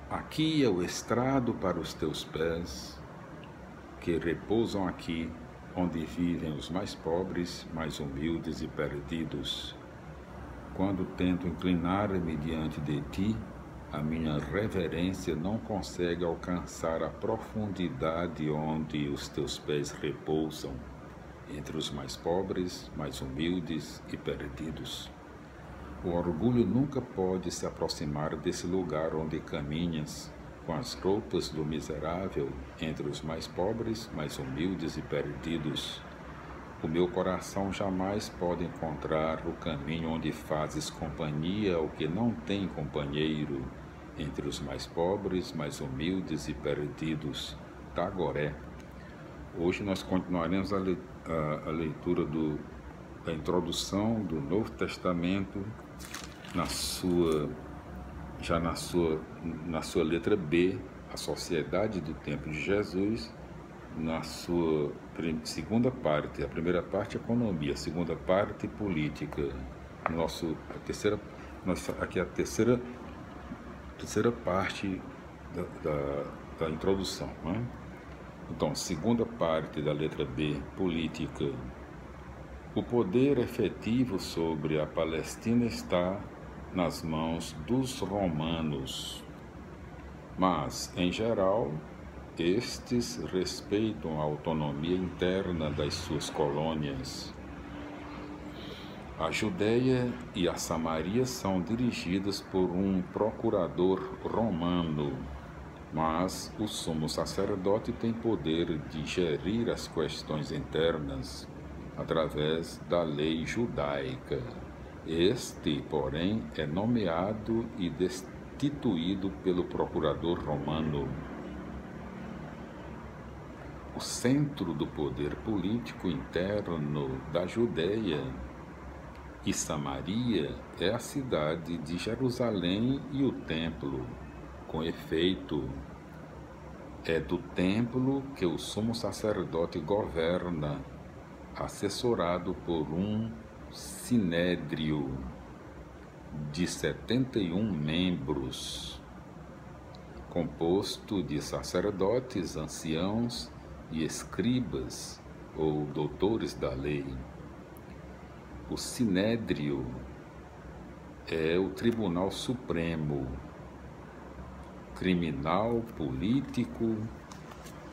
Aqui é o estrado para os teus pés, que repousam aqui, onde vivem os mais pobres, mais humildes e perdidos. Quando tento inclinar-me diante de ti, a minha reverência não consegue alcançar a profundidade onde os teus pés repousam, entre os mais pobres, mais humildes e perdidos. O orgulho nunca pode se aproximar desse lugar onde caminhas, com as roupas do miserável, entre os mais pobres, mais humildes e perdidos. O meu coração jamais pode encontrar o caminho onde fazes companhia ao que não tem companheiro, entre os mais pobres, mais humildes e perdidos. Tagoré. Hoje nós continuaremos a leitura da introdução do Novo Testamento, na sua letra B, a sociedade do tempo de Jesus, na sua segunda parte. A primeira parte, economia, a segunda parte, política. Aqui é a terceira parte da introdução, né? Então, segunda parte da letra B, política. O poder efetivo sobre a Palestina está nas mãos dos romanos, mas, em geral, estes respeitam a autonomia interna das suas colônias. A Judéia e a Samaria são dirigidas por um procurador romano, mas o sumo sacerdote tem poder de gerir as questões internas através da lei judaica. Este, porém, é nomeado e destituído pelo procurador romano. O centro do poder político interno da Judéia e Samaria é a cidade de Jerusalém e o templo. Com efeito, é do templo que o sumo sacerdote governa, assessorado por um sinédrio de 71 membros, composto de sacerdotes, anciãos e escribas ou doutores da lei. O sinédrio é o Tribunal Supremo, criminal, político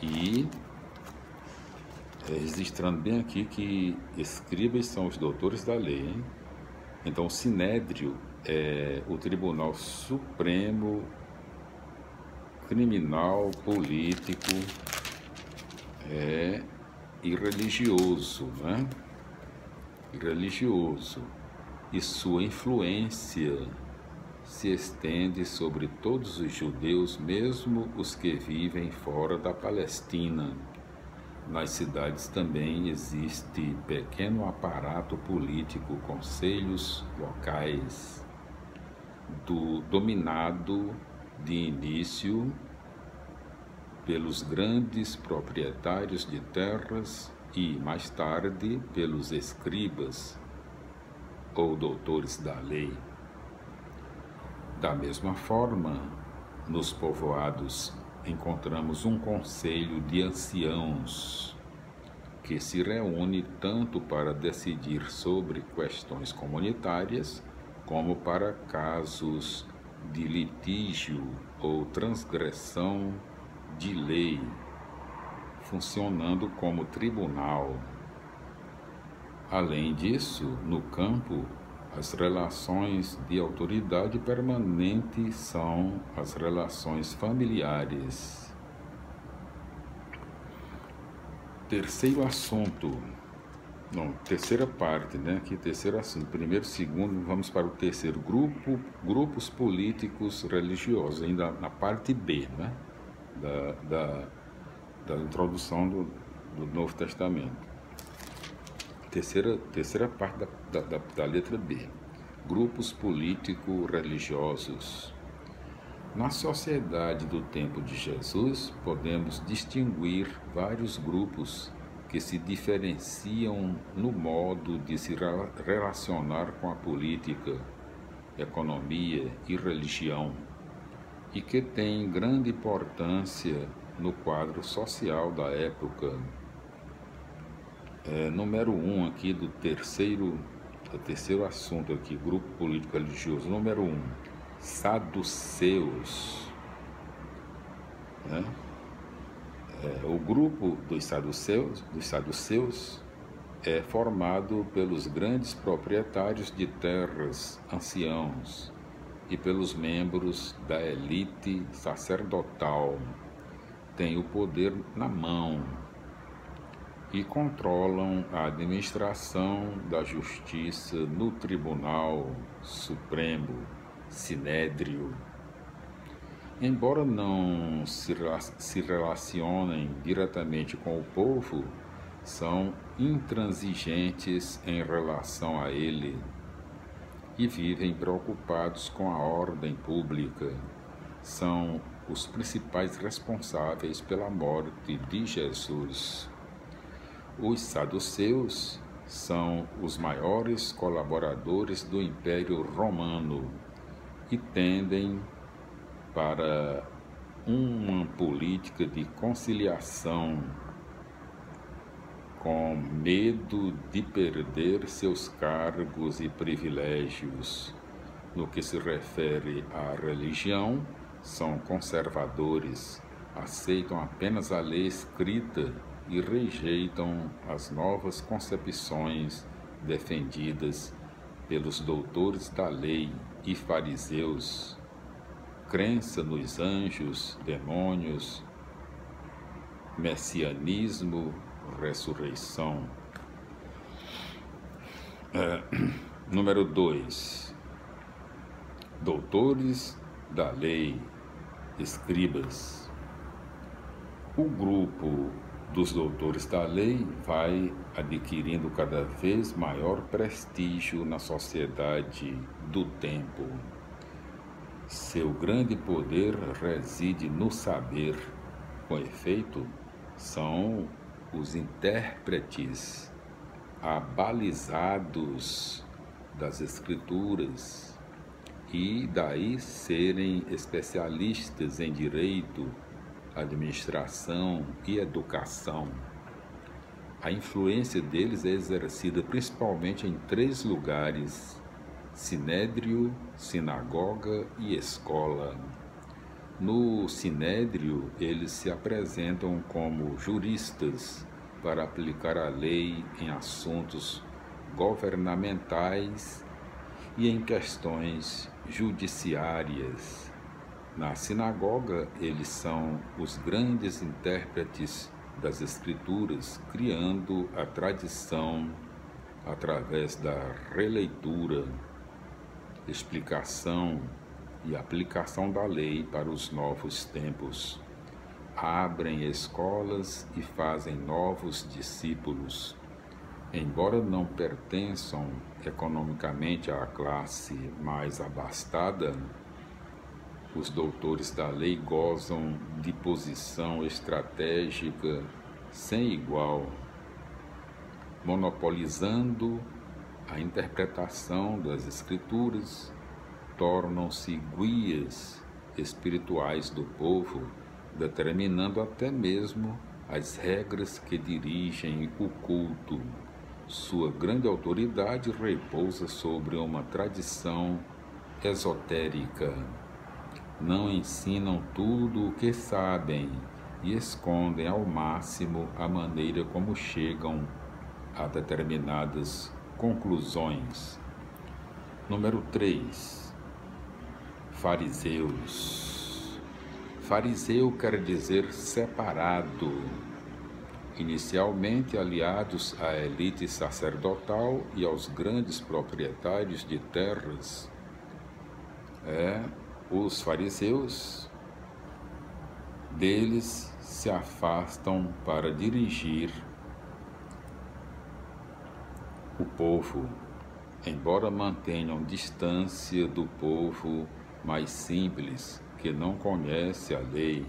e registrando bem aqui que escribas são os doutores da lei, hein? Então, o Sinédrio é o Tribunal Supremo, criminal, político e religioso, né? Religioso. E sua influência se estende sobre todos os judeus, mesmo os que vivem fora da Palestina. Nas cidades também existe pequeno aparato político, conselhos locais, dominado de início pelos grandes proprietários de terras e, mais tarde, pelos escribas ou doutores da lei. Da mesma forma, nos povoados encontramos um conselho de anciãos que se reúne tanto para decidir sobre questões comunitárias como para casos de litígio ou transgressão de lei, funcionando como tribunal. Além disso, no campo, as relações de autoridade permanente são as relações familiares. Terceiro assunto, terceira parte, né? Aqui, terceiro assunto. Primeiro, segundo, vamos para o terceiro grupo, grupos políticos religiosos, ainda na parte B, né? Da introdução do Novo Testamento. Terceira parte da letra B. Grupos político-religiosos. Na sociedade do tempo de Jesus, podemos distinguir vários grupos que se diferenciam no modo de se relacionar com a política, economia e religião. e que tem grande importância no quadro social da época. Número 1 aqui do terceiro assunto aqui, grupo político religioso. Número 1, saduceus. O grupo dos saduceus é formado pelos grandes proprietários de terras, anciãos, e pelos membros da elite sacerdotal. Tem o poder na mão e controlam a administração da justiça no Tribunal Supremo, Sinédrio. Embora não se relacionem diretamente com o povo, são intransigentes em relação a ele e vivem preocupados com a ordem pública. São os principais responsáveis pela morte de Jesus. Os saduceus são os maiores colaboradores do Império Romano e tendem para uma política de conciliação, com medo de perder seus cargos e privilégios. No que se refere à religião, são conservadores, aceitam apenas a lei escrita e rejeitam as novas concepções defendidas pelos doutores da lei e fariseus. Crença nos anjos, demônios, messianismo, ressurreição. Número 2, doutores da lei, escribas. O grupo dos doutores da lei vai adquirindo cada vez maior prestígio na sociedade do tempo. Seu grande poder reside no saber. Com efeito, são os intérpretes abalizados das Escrituras e daí serem especialistas em direito, administração e educação. A influência deles é exercida principalmente em 3 lugares: sinédrio, sinagoga e escola. No sinédrio, eles se apresentam como juristas para aplicar a lei em assuntos governamentais e em questões judiciárias. Na sinagoga, eles são os grandes intérpretes das Escrituras, criando a tradição através da releitura, explicação e aplicação da lei para os novos tempos. Abrem escolas e fazem novos discípulos. Embora não pertençam economicamente à classe mais abastada, os doutores da lei gozam de posição estratégica sem igual, monopolizando a interpretação das Escrituras, tornam-se guias espirituais do povo, determinando até mesmo as regras que dirigem o culto. Sua grande autoridade repousa sobre uma tradição esotérica. Não ensinam tudo o que sabem e escondem ao máximo a maneira como chegam a determinadas conclusões. Número 3. Fariseus. Fariseu quer dizer separado. Inicialmente aliados à elite sacerdotal e aos grandes proprietários de terras, os fariseus deles se afastam para dirigir o povo, embora mantenham distância do povo mais simples, que não conhece a lei.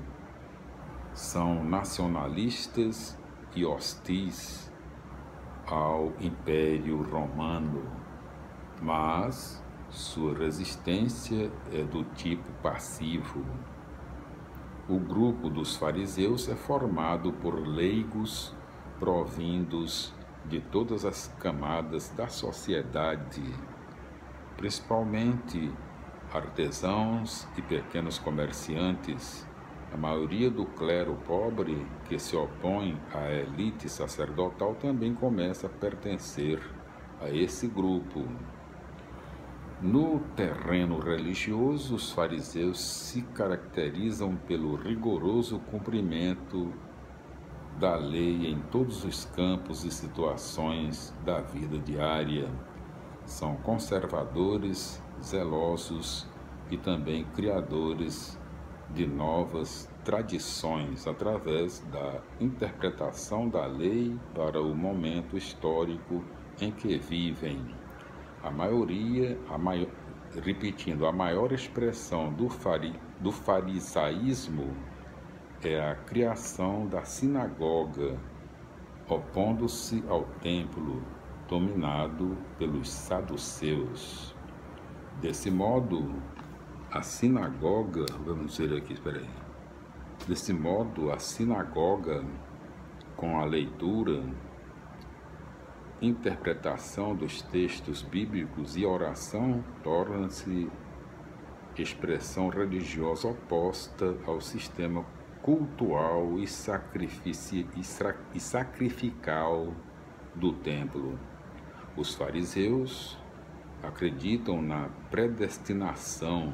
São nacionalistas e hostis ao Império Romano, mas sua resistência é do tipo passivo. O grupo dos fariseus é formado por leigos provindos de todas as camadas da sociedade, principalmente artesãos e pequenos comerciantes. A maioria do clero pobre que se opõe à elite sacerdotal também começa a pertencer a esse grupo. No terreno religioso, os fariseus se caracterizam pelo rigoroso cumprimento da lei em todos os campos e situações da vida diária. São conservadores, zelosos e também criadores de novas tradições através da interpretação da lei para o momento histórico em que vivem. A maior expressão do farisaísmo é a criação da sinagoga, opondo-se ao templo dominado pelos saduceus. Desse modo, a sinagoga, com a leitura, interpretação dos textos bíblicos e oração, torna-se expressão religiosa oposta ao sistema cultual e sacrificial do templo. Os fariseus acreditam na predestinação,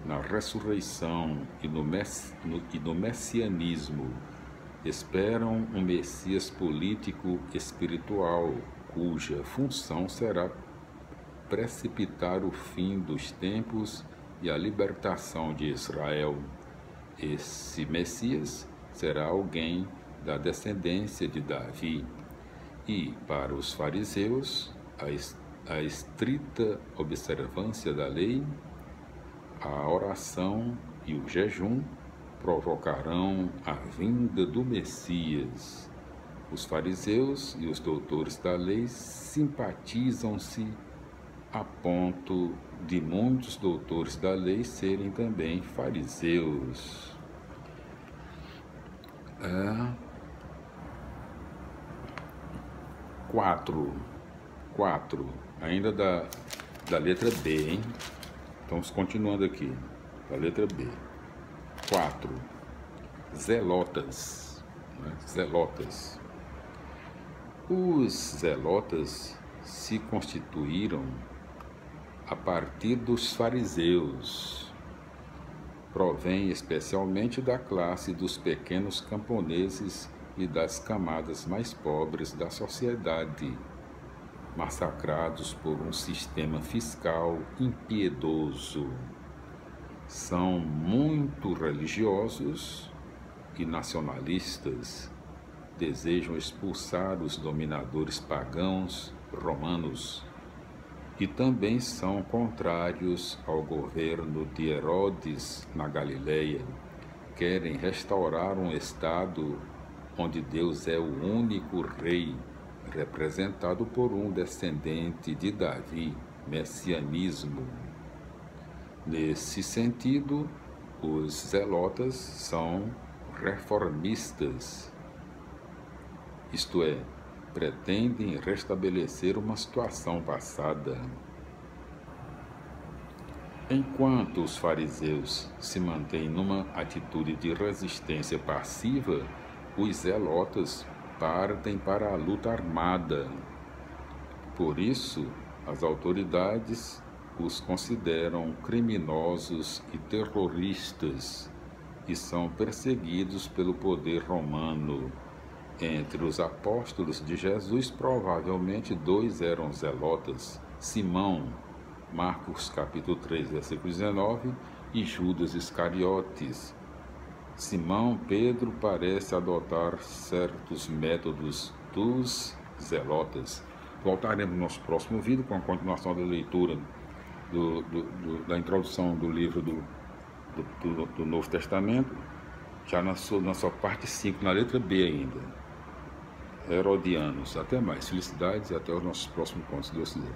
na ressurreição e no messianismo. Esperam um Messias político espiritual, cuja função será precipitar o fim dos tempos e a libertação de Israel. Esse Messias será alguém da descendência de Davi. E, para os fariseus, a estrita observância da lei, a oração e o jejum provocarão a vinda do Messias. Os fariseus e os doutores da lei simpatizam-se a ponto de muitos doutores da lei serem também fariseus. 4, ainda da letra B, hein? Estamos continuando aqui, da letra B. 4. Zelotas. Zelotas. Os zelotas se constituíram a partir dos fariseus. Provém especialmente da classe dos pequenos camponeses e das camadas mais pobres da sociedade, massacrados por um sistema fiscal impiedoso. São muito religiosos e nacionalistas, desejam expulsar os dominadores pagãos romanos e também são contrários ao governo de Herodes na Galileia. Querem restaurar um estado onde Deus é o único rei, representado por um descendente de Davi, messianismo. Nesse sentido, os zelotas são reformistas, isto é, pretendem restabelecer uma situação passada. Enquanto os fariseus se mantêm numa atitude de resistência passiva, os zelotas partem para a luta armada. Por isso, as autoridades os consideram criminosos e terroristas e são perseguidos pelo poder romano. Entre os apóstolos de Jesus, provavelmente 2 eram zelotas: Simão, Marcos capítulo 3, versículo 19, e Judas Iscariotes. Simão Pedro parece adotar certos métodos dos zelotas. Voltaremos no nosso próximo vídeo com a continuação da leitura da introdução do livro do Novo Testamento, já na sua parte 5, na letra B ainda. Herodianos. Até mais. Felicidades e até os nossos próximos encontros, se Deus quiser.